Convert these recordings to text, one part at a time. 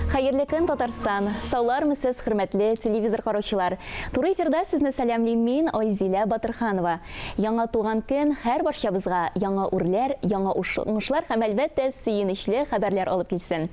Хәерле көн, Татарстан. Саулармы сез, хөрмәтле телевизор караучылар. Туры эфирдә сезне сәламлыйм мин, Айзилә Батырханова. Яңа туган көн һәр барчабызга яңа үрләр, яңа уңышлар һәм әлбәттә сөенечле хәбәрләр алып килсен.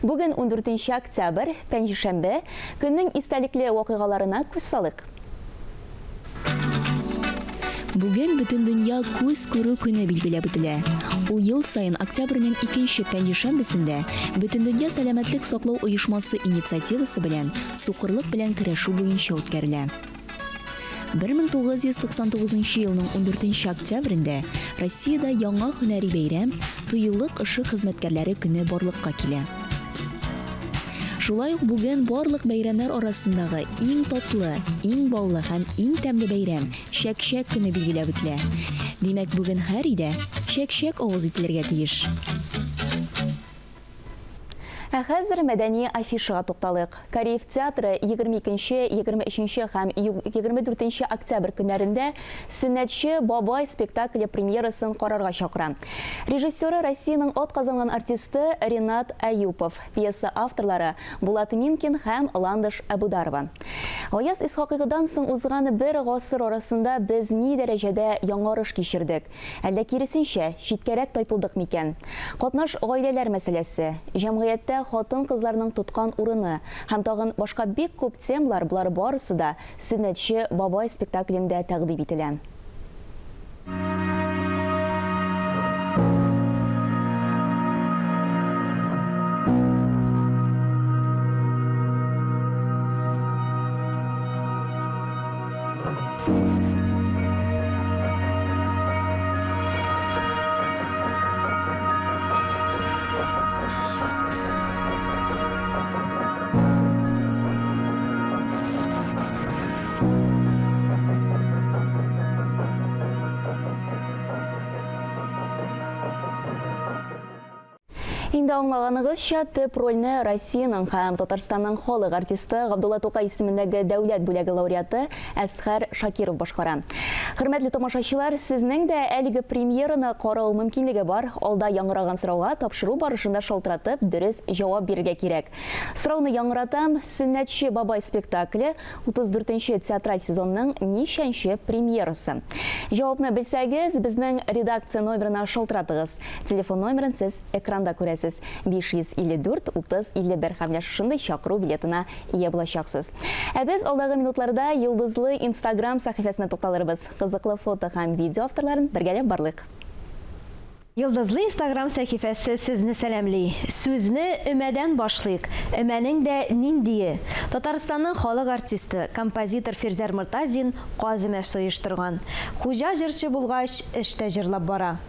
Бүген 14 октябрь, пәнҗешәмбе, көннең истәлекле вакыйгаларына күз салыйк. Бүген бөтен дөнья күз күрү көне билгеләп үтелә. Ул ел сайын октябрьнең 2 пәнҗешәмбесендә бөтен дөнья сәламәтлек саклау оешмасы инициативасы белән сукырлык белән көрәшү буенча үткәрелә. 1999 елның 14 октябрендә Россиядә яңа һөнәри бәйрәм тыюлык эше хезмәткәрләре көне барлыкка килә. Шулай ук бүген барлык бәйрәмнәр арасындагы иң татлы, иң баллы һәм иң тәмле бәйрәм Чәк-чәк көне билгеләп үтелә. Димәк, бүген һәр өйдә чәк-чәк авыз ителергә тиеш. Хәзер мәдәни афишага тукталык. Кореев театры 22, 23 һәм 24 октябрь көннәрендә Сөннәтче бабай спектакле премьерасын карарга чакыра. Режиссеры Россиянең атказанган артисты Ринат Аюпов, пьеса авторлары Булат Минкин һәм Ландыш Абударова. Аяз Исхакыйдан соң узган бер гасыр арасында без ни дәрәҗәдә яңарыш кичердек? Әллә киресенчә, читкәрәк тайпылдык микән? Катнаш гаиләләр мәсьәләсе, җәмгыятьтә хатын-кызларның тоткан урыны һәм тагын башка бик күп темалар булар барысы да Сөннәтче бабай спектаклендә тәкъдим ителә. Инде аңлаганыгызча, төп рольне Россиянең һәм Татарстанның халык артисты Габдулла Тукай исемендәге дәүләт бүләге лауреаты Әсхәр Шакиров башкара. Хөрмәтле тамашачылар, сезнең дә әлеге премьераны карау мөмкинлеге бар. Алда яңгыраган сорауга тапшыру барышында шалтыратып дөрес җавап бирергә кирәк. Сорауны яңгыратам: Сөннәтче бабай спектакле 34-нче театраль сезонның ничәнче премьерасы? Җавапны белсәгез, безнең редакция номерына шалтыратыгыз. Телефон номерын сез экранда күрәсез. 554-30-51 һәм шундый чакыру билетына ия булачаксыз. Ә без алдагы минутларда йолдызлы Instagram сәхифәсенә тукталырбыз. Кызыклы фото һәм видео авторларын бергәләп барлык. Йылдызлы Instagram сәхифәсе сезне сәламли. Сүзне өмәдән башлыйк. Өмәнең дә ниндие? Татарстанның халык артисты, композитор Фирдәр Мортазин казымә соештырган. Хуҗа җырчы булгач, эштә җырлап бара.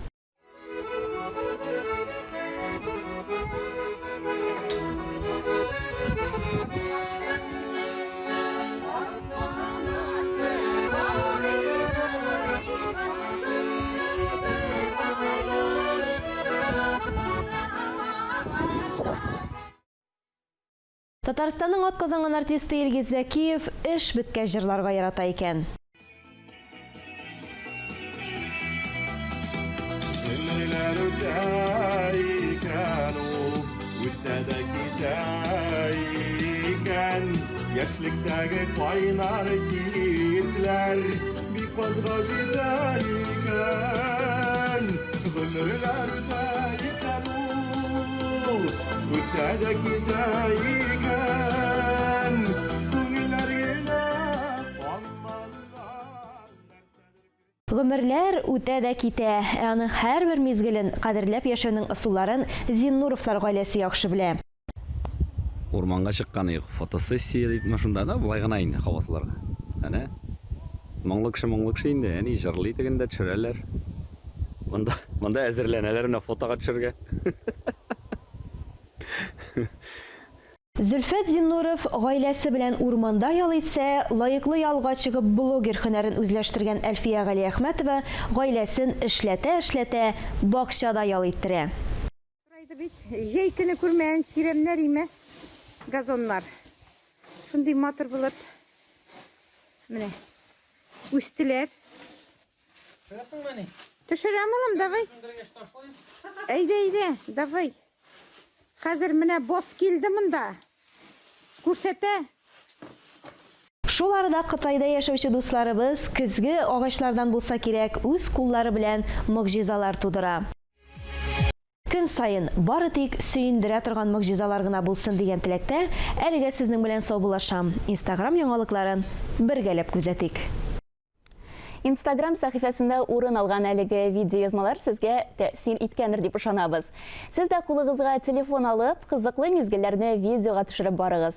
Татарстанның атказанган артисты Илгиз Зәкиев эш беткәч җырларга ярата икән. Яшьлектәге кайнар кисләр бик казга җитәр икән. Гомерләр үтә икән ул, үтә дә китә икән. Күңелләр генә Гомерләр үтә дә китә. Аның һәрбер мизгелен кадерләп яшәүнең ысулларын Зиннуровлар гаиләсе яхшы белә. Урманга чыккан фотосессия дип машинада да булай гына инде хавасларга. Әнә моңлы кеше инде, әни җырлый дигәндә төшерәләр. Монда әзерләнәләр менә фотога төшергә. Зөлфәт Зиннуров гаиләсе белән урманда ял итсә, лаеклы ялга чыгып блогер һөнәрен үзләштергән Әлфия Гали Әхмәтова гаиләсен эшләтә бакчада ял иттерә. Җәй көне күрмәгән чиремнәр име, газоннар. Шундый матур булып, менә үстеләр. Төшерәм улым, давай. Әйдә, давай. Хәзер менә бос килде монда. күрсәтә. Шул арада Кытайда яшәүче дусларыбыз көзге агачлардан булса кирәк үз куллары белән могҗизалар тудыра. Көн сайын бары тик сөендерә торган могҗизалар гына булсын дигән теләктә, әлегә сезнең белән саубуллашам. Instagram яңалыкларын бергәләп күзәтик. Instagram сәхифәсендә урын алган әлеге видеоязмалар сезгә тәэсир иткәндер дип ышанабыз. Сез дә кулыгызга телефон алып, кызыклы мизгелләрне видеога төшереп барыгыз.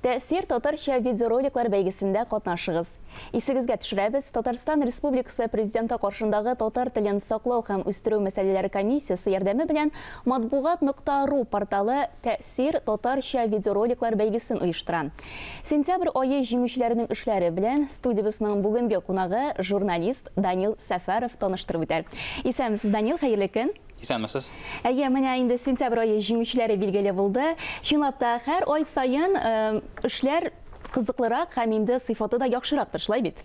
Тәэсир татарча видеороликлар бәйгесендә катнашыгыз. Исегезгә төшерәбез, Татарстан Республикасы Президенты каршындагы татар телен саклау һәм үстерү мәсьәләләре комиссиясе ярдәме белән матбугат.ру порталы тәэсир татарча видеороликлар бәйгесен оештыра. Сентябрь айы җиңүчеләренең эшләре белән студиябызның бүгенге кунагы журналист Данил Сәфәров таныштырып үтәр. Исәнмесез, Данил, хәерле көн. Исәнмесез. Әйе, менә инде сентябрь айы җиңүчеләре билгеле булды. Чынлап та һәр ай сайын эшләр кызыклырак һәм инде сыйфаты да яхшырактыр, шулай бит?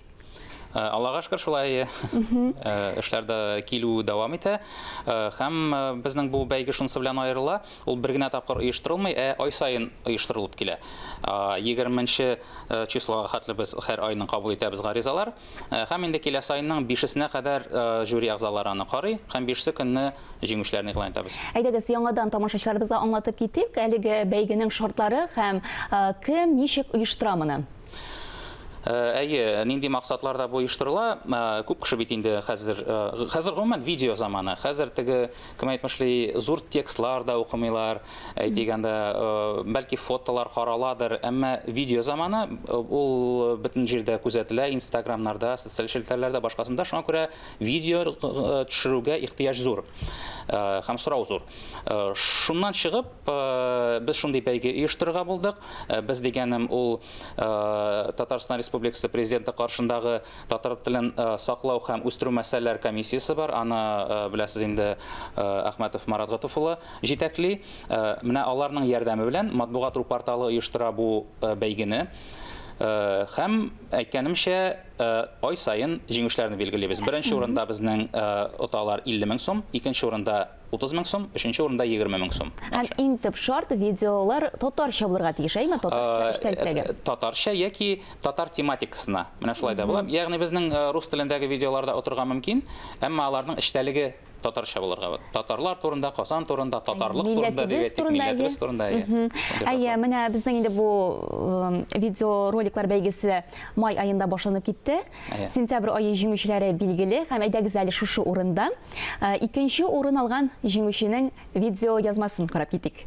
Аллага шөкер, шулай эшләрдә килү дәвам итә. Һәм безнең бу бәйге шунысы белән аерыла. Ул бер генә тапкыр оештырылмый, ай сайын оештырылып килә. 20 числога хәтле без һәр айның кабул итәбез гаризалар. Һәм инде киләсе айның 5-сенә кадәр жюри әгъзалары аны карый, һәм 5-се көнне җиңүчеләрне игълан итәбез. Әйдәгез, яңадан тамашачыларыбызга аңлатып китик, әлеге бәйгенең шартлары һәм кем ничек оештыра моны? Әйе, нинди максатларда бу оештырыла? Күп кеше бит инде хәзер гомумән видео заманы. Хәзер теге, кем әйтмешли, зур текстлар да укымыйлар, әйтгәндә, бәлки фотолар караладыр, әмма видео заманы ул бөтен җирдә күзәтелә, Instagramнарда, социаль челтәрләрдә, башкасында. Шуңа күрә видео төшерүгә ихтыяҗ зур. Һәм сорау зур. Шуннан чыгып, без шундый бәйге оештырырга булдык. Без дигәнем ул Татарстан Республикасы Президенты каршындагы татар телен саклау һәм үстерү мәсьәләләре комиссиясе бар. Аны беләсез инде Әхмәтов Марат Гатыйфулы җитәкли. Менә аларның ярдәме белән матбугат.ру порталы оештыра бу бәйгене. Һәм әйткәнемчә, ай сайын җиңүчеләрне билгелибез. Беренче урында безнең оталар 50 мең сум, икенче урында 30 мең сум, өченче урында 20 мең сум. Һәм иң төп шарт видеолар татарча булырга тиеш, әйме, татарча эштәлектәге? Татарча яки татар тематикасына. Менә шулай да була. Ягъни безнең рус телендәге видеоларда утырга мөмкин, әмма аларның эштәлеге татарча булырга. Татарлар турында, Казан турында, татарлык турында, милләтебез турында. Әйе, менә безнең инде бу видеороликлар бәйгесе май айында башланып китте. Сентябрь айы җиңүчеләре билгеле, һәм әйдәгез әле шушы урында икенче урын алган җиңүченең видео язмасын карап китик.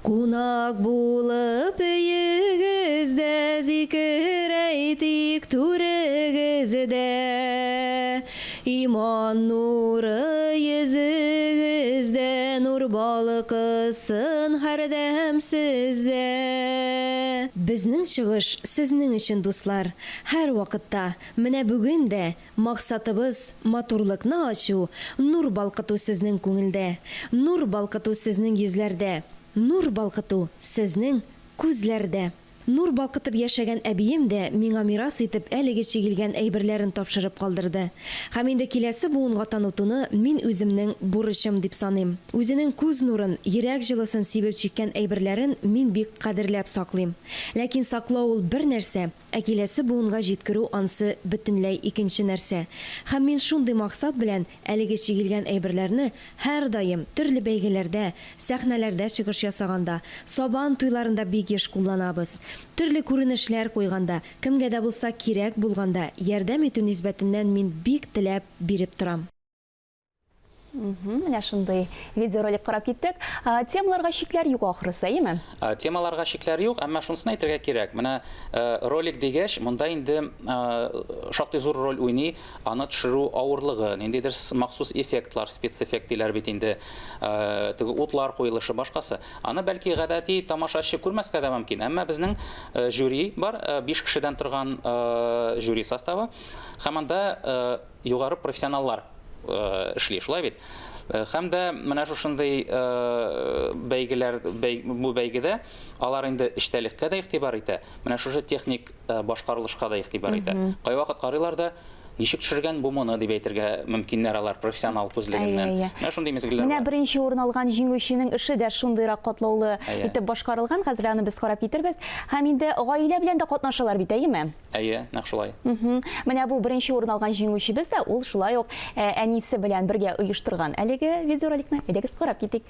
Кунак булып өегездә зикер әйтик түрегездә, иман нуры йөзегездә, нур балкысын һәрдәм сездә. Безнең чыгыш сезнең өчен, дуслар, һәр вакытта. Менә бүген дә максатыбыз матурлыкны ачу, нур балкыту сезнең күңелдә, нур балкыту сезнең йөзләрдә. Нур балкыту сезнең күзләрдә. Нур балкытып яшәгән әбием дә миңа мирас итеп әлеге чигелгән әйберләрен тапшырып калдырды. Һәм инде киләсе буынга танытуны мин үземнең бурычым дип саныйм. Үзенең күз нурын, йөрәк җылысын сибеп чиккән әйберләрен мин бик кадерләп саклыйм. Ләкин саклау ул бер нәрсә, ә киләсе буынга җиткерү ансы бөтенләй икенче нәрсә. Һәм мин шундый максат белән әлеге чигелгән әйберләрне һәр даим төрле бәйгеләрдә, сәхнәләрдә чыгыш ясаганда, сабан туйларында бик еш кулланабыз. Төрле күренешләр куйганда, кемгә дә булса кирәк булганда, ярдәм итү нисбәтеннән мин бик теләп биреп торам. Менә шундый видеоролик карап киттек. Темаларга шикләр юк ахрысы, әйеме? Темаларга шикләр юк, әмма шунысын әйтергә кирәк. Менә ролик дигәч, монда инде шактый зур роль уйный аны төшерү авырлыгы, ниндидер махсус эффектлар, спецэффектлар бит инде, теге утлар куелышы, башкасы. Аны бәлки гадәти тамашачы күрмәскә дә мөмкин, әмма безнең жюри бар, 5 кешедән торган жюри составы, һәм анда югары профессионаллар эшли, шулай бит. Һәм дә менә шушындый бәйгеләр, бу бәйгедә алар инде эштәлеккә дә игътибар итә, менә шушы техник башкарылышка да игътибар итә. Кай вакыт карыйлар да ничек төшергән бу моны дип әйтергә мөмкиннәр алар профессионал күзлегеннән. Әйе. Менә шундый мизгелләр Менә бар. беренче урын алган җиңүченең эше дә шундыйрак катлаулы Әйе. итеп башкарылган. Хәзер аны без карап китербез. Һәм инде гаилә белән дә катнашалар бит, әйеме? Әйе, нәкъ шулай. Менә бу беренче урын алган җиңүчебез дә ул шулай ук әнисе белән бергә оештырган. Әлеге видеороликны әйдәгез карап китик.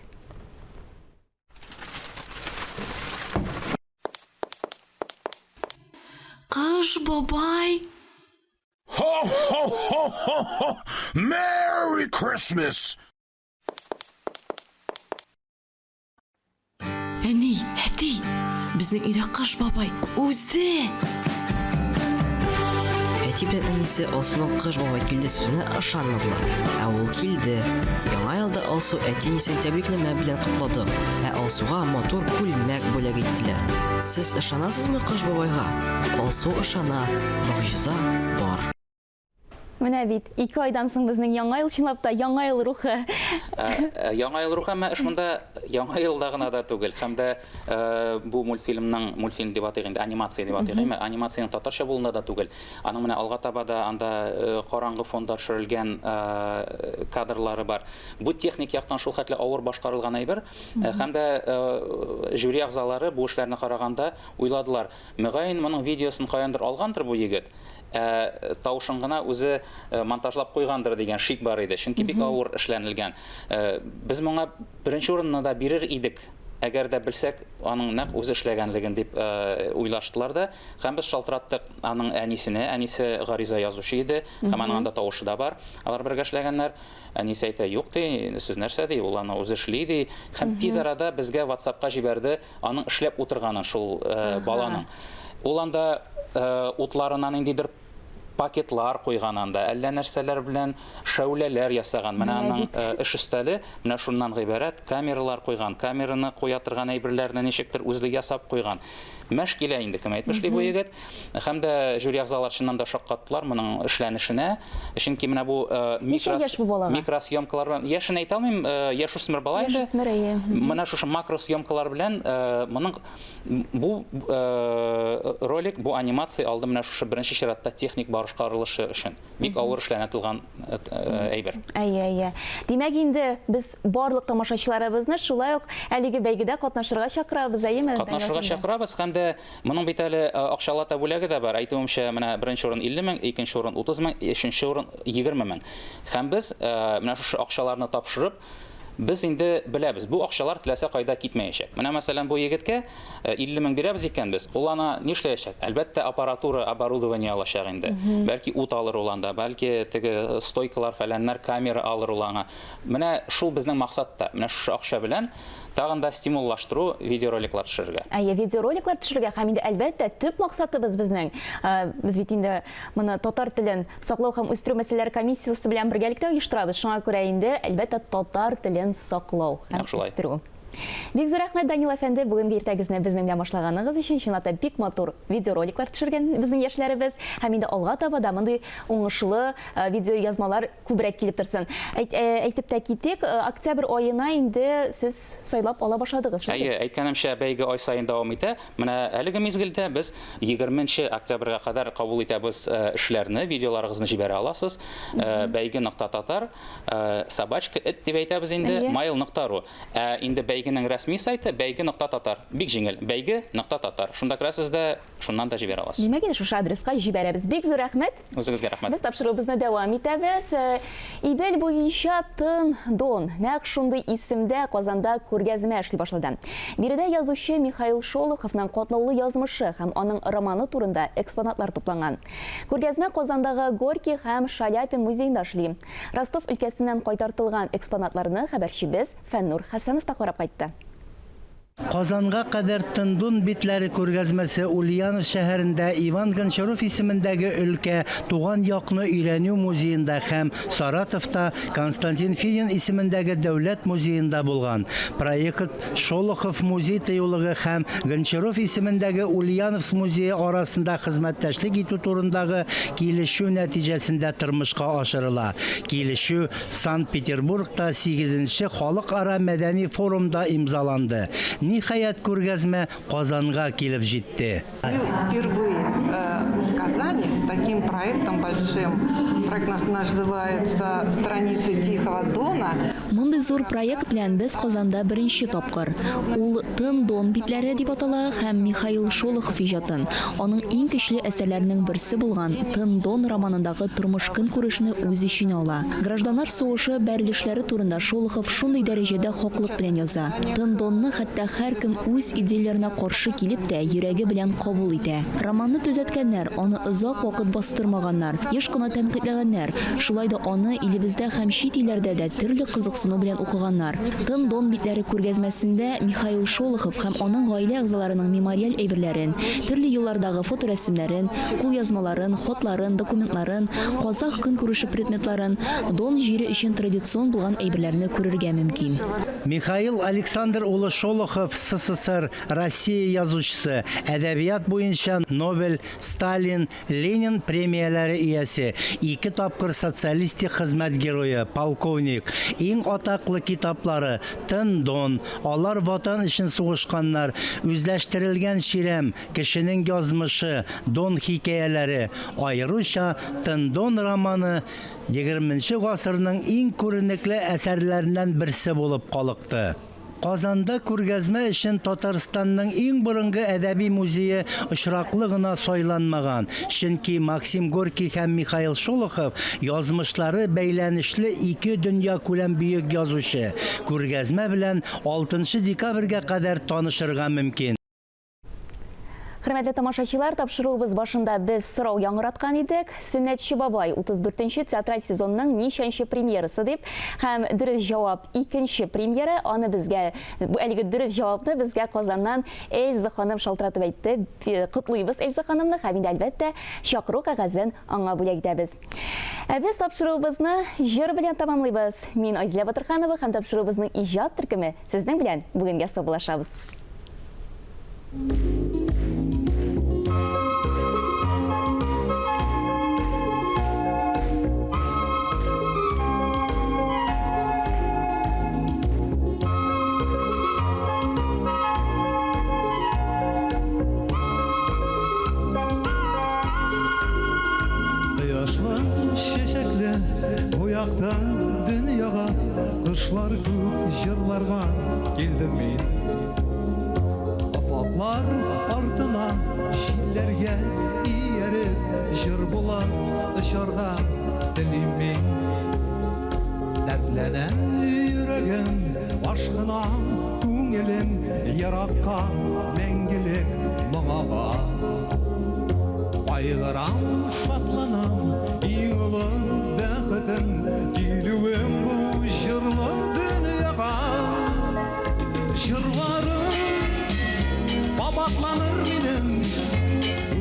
Кыш бабай. Ho, ho, ho, ho, ho! Merry Christmas! Әни, әти, безнең өйдә кыш бабай үзе. Әти белән әнисе Алсуның кыш бабай килде сүзенә ышанмадылар. Ә ул килде. Яңа елда Алсу әти-әнисен тәбрикләмә белән котлады. Ә Алсуга матур күлмәк бүләк иттеләр. Сез ышанасызмы кыш бабайга? Алсу ышана. Могҗиза бар. Менә бит 2 айдан соң безнең яңа ел чынлап та яңа ел рухы. Яңа ел рухы эш монда яңа елда гына да түгел. Һәм дә бу мультфильм дип атыйк инде, анимация дип атыйк. Анимацияның татарча булуында да түгел. Аның менә алга таба да анда караңгы фонда төшерелгән кадрлары бар. Бу техник яктан шул хәтле авыр башкарылган әйбер. Һәм дә жюри әгъзалары бу эшләрне караганда уйладылар. Мөгаен моның видеосын каяндыр алгандыр бу егет. Тавышын гына үзе монтажлап куйгандыр дигән шик бар иде. Чөнки бик авыр эшләнелгән. Без моңа беренче урынны да бирер идек. Әгәр дә белсәк, аның нәкъ үзе эшләгәнлеген дип уйлаштылар да. Һәм без шалтыраттык аның әнисенә. Әнисе гариза язучы иде. Һәм аның анда тавышы да бар. Алар бергә эшләгәннәр. Әнисе әйтә, юк ди, сез нәрсә ди, ул аны үзе эшли ди. Һәм тиз арада безгә WhatsApp-ка җибәрде аның эшләп утырганын шул баланың. Ул анда утларынан индидер пакетлар куйган анда, әллә нәрсәләр белән шәүләләр ясаган. Менә аның эш өстәле менә шуннан гыйбарәт, камералар куйган, камераны куя торган әйберләрне ничектер үзе ясап куйган. Мәш килә инде, кем әйтмешли бу егет. Һәм дә жюри әгъзалары чыннан да шаккаттылар моның эшләнешенә. Чөнки менә бу микросъемкалар белән яшен әйтә алмыйм, яшүсмер бала инде. Менә шушы макросъемкалар белән моның бу ролик, бу анимация алды менә шушы беренче чиратта техник башкарылышы өчен. Бик авыр эшләнә торган әйбер. Әйе. Димәк инде без барлык тамашачыларыбызны шулай ук әлеге бәйгедә катнашырга чакырабыз, әйеме? Катнашырга чакырабыз һәм дә моның бит әле акчалата бүләге дә бар. Әйтүемчә, менә беренче урын 50 мең, икенче урын 30 мең, өченче урын 20 мең. Һәм без менә шушы акчаларны тапшырып, без инде беләбез, бу акчалар теләсә кайда китмәячәк. Менә мәсәлән бу егеткә 50 мең бирәбез икәнбез. Ул аны нишләячәк? Әлбәттә аппаратура, оборудование алачак инде. Бәлки ут алыр ул анда, бәлки теге стойкалар фәләннәр, камера алыр ул аңа. Менә шул безнең максатта. Менә шушы акча белән тагын да стимуллаштыру видеороликлар төшерергә. Видеороликлар төшерергә һәм инде әлбәттә төп максатыбыз безнең. Без бит инде моны татар телен саклау һәм үстерү мәсьәләләре комиссиясе белән бергәлектә оештырабыз. Шуңа күрә инде әлбәттә татар телен саклау һәм үстерү. Бик зур рәхмәт, Данил әфәнде, бүгенге иртәгезне безнең белән башлаганыгыз өчен. Чынлап бик матур видеороликлар төшергән безнең яшьләребез һәм инде алга таба да мондый уңышлы видеоязмалар күбрәк килеп торсын. Әйтеп тә китик, октябрь аена инде сез сайлап ала башладыгыз. Әйе, әйткәнемчә, бәйге ай саен дәвам итә. Менә әлеге мизгелдә без 20 октябрьгә кадәр кабул итәбез эшләрне, видеоларыгызны җибәрә аласыз. Бәйге.татар, собачка эт дип әйтәбез инде, mail.ru. Инде бәйгенең рәсми сайты бәйге.татар. Бик җиңел, бәйге.татар. Шунда керәсез дә, шуннан да җибәрә аласыз. Димәк, инде шушы адреска җибәрәбез. Бик зур рәхмәт. Үзегезгә рәхмәт. Без тапшыруыбызны дәвам итәбез. Идел буенча Тын Дон, нәкъ шундый исемдә Казанда күргәзмә эшли башлады. Биредә язучы Михаил Шолоховның катлаулы язмышы һәм аның романы турында экспонатлар тупланган. Күргәзмә Казандагы Горький һәм Шаляпин музеенда эшли. Ростов өлкәсеннән кайтартылган экспонатларны хәбәрчебез Фәннур Хәсәнов та карап кайтты. Казанга кадәр Тындун битләре күргәзмәсе Ульянов шәһәрендә Иван Гончаров исемендәге өлкә туган якны өйрәнү музеенда һәм Саратовта Константин Федин исемендәге Дәүләт музеенда булган. Проект Шолохов музей тыюлыгы һәм Гончаров исемендәге Ульянов музее арасында хезмәттәшлек итү турындагы килешү нәтиҗәсендә тормышка ашырыла. Килешү Санкт-Петербургта 8нче халыкара мәдәни форумда имзаланды. Ни ниһаять күргәзмә Казанга килеп җитте. Впервые в Казани с таким проектом большим. Проект называется «Страницы Тихого Дона». Мондый зур проект белән без Казанда беренче тапкыр. Ул «Тын Дон» битләре дип атала һәм Михаил Шолохов иҗатын. Аның иң көчле әсәрләренең берсе булган «Тын Дон» романындагы тормыш-көнкүрешне үз иченә ала. Гражданнар сугышы бәрелешләре турында Шолохов шундый дәрәҗәдә хаклык белән яза. «Тын Донны» хәтта һәркем үз идеяләренә каршы килеп тә йөрәге белән кабул итә. Романны төзәткәннәр, аны озак вакыт бастырмаганнар, еш кына тәнкыйтьләгәннәр. Шулай да аны илебездә һәм чит илләрдә дә төрле кызыксыну белән укыганнар. «Тын Дон» битләре күргәзмәсендә Михаил Шолохов һәм аның гаилә әгъзаларының мемориаль әйберләрен, төрле еллардагы фоторәсемнәрен, кулъязмаларын, хатларын, документларын, казак көнкүреше предметларын, Дон җире өчен традицион булган әйберләрне күрергә мөмкин. Михаил Александр улы Шолохов СССР, Россия язучысы, әдәбият буенча Нобель, Сталин, Ленин премияләре иясе, 2 тапкыр социалистик хезмәт герое, полковник. Иң атаклы китаплары «Тын Дон», алар ватан өчен сугышканнар, үзләштерелгән ширем, кешенең язмышы, Дон хикәяләре, аеруча «Тын Дон» романы 20-нче гасырның иң күренекле әсәрләреннән берсе булып калыкты. Казанда күргәзмә өчен Татарстанның иң борынгы әдәби музее очраклы гына сайланмаган. Чөнки Максим Горький һәм Михаил Шолохов язмышлары бәйләнешле 2 дөнья күләм бөек язучы. Күргәзмә белән 6 декабрьгә кадәр танышырга мөмкин. Хөрмәтле тамашачылар, тапшыруыбыз башында без сорау яңгыраткан идек. Сөннәтче бабай 34-нче театраль сезонның ничәнче премьерасы дип, һәм дөрес җавап 2-нче премьера. Аны безгә, әлеге дөрес җавапны безгә Казаннан Эльза ханым шалтыратып әйтте. Котлыйбыз Эльза ханымны һәм инде әлбәттә чакыру кәгазен аңа бүләк итәбез. Без тапшыруыбызны җыр белән тәмамлыйбыз. Мин Айзилә Батырханова һәм тапшыруыбызның иҗат төркеме сезнең белән бүгенгә саубуллашабыз. Dünyaya kışlar köp jırlarga geldim men. Afaklar артына şillerge iyerip jır bulan ışarga dilim men. Dertlenen yüreğim aşkına көңелем яракка мәңгілік мұңаға. Айғырам шатланам ең ұлы бәхітім келуім бұл жырлы дүнияға. Жырларым бабатланыр менің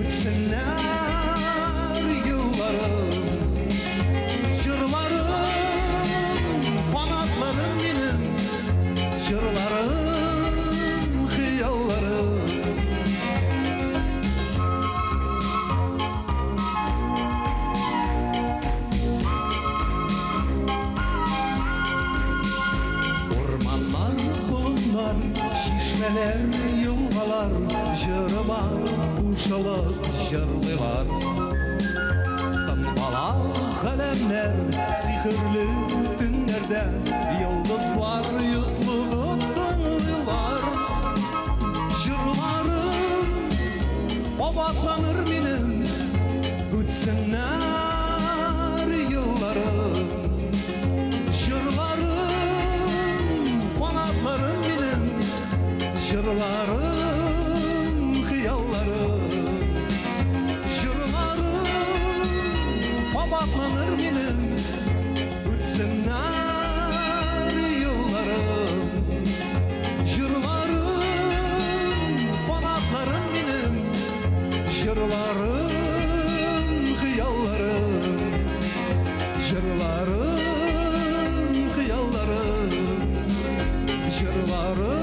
өтсіннәр yıllarım. Жырларым қанатланыр менің жырларым хиялlarım. Şişmeler, yılgalar, jırıma uşalıp jırlılar. Tınbalak kalemler, sihirli tünlerde, yıldızlar yutluğup tınlılar. Jırlarım babatlanır benim, ötsinler yıllarım. Jırlarım kanatlarım benim, jırlarım hiyallarım. Jırlarım babatlanır benim, ötsinler yıllarım. Jırlarım kanatlarım benim, jırlarım hiyallarım. Jırlarım hiyallarım. Jırlarım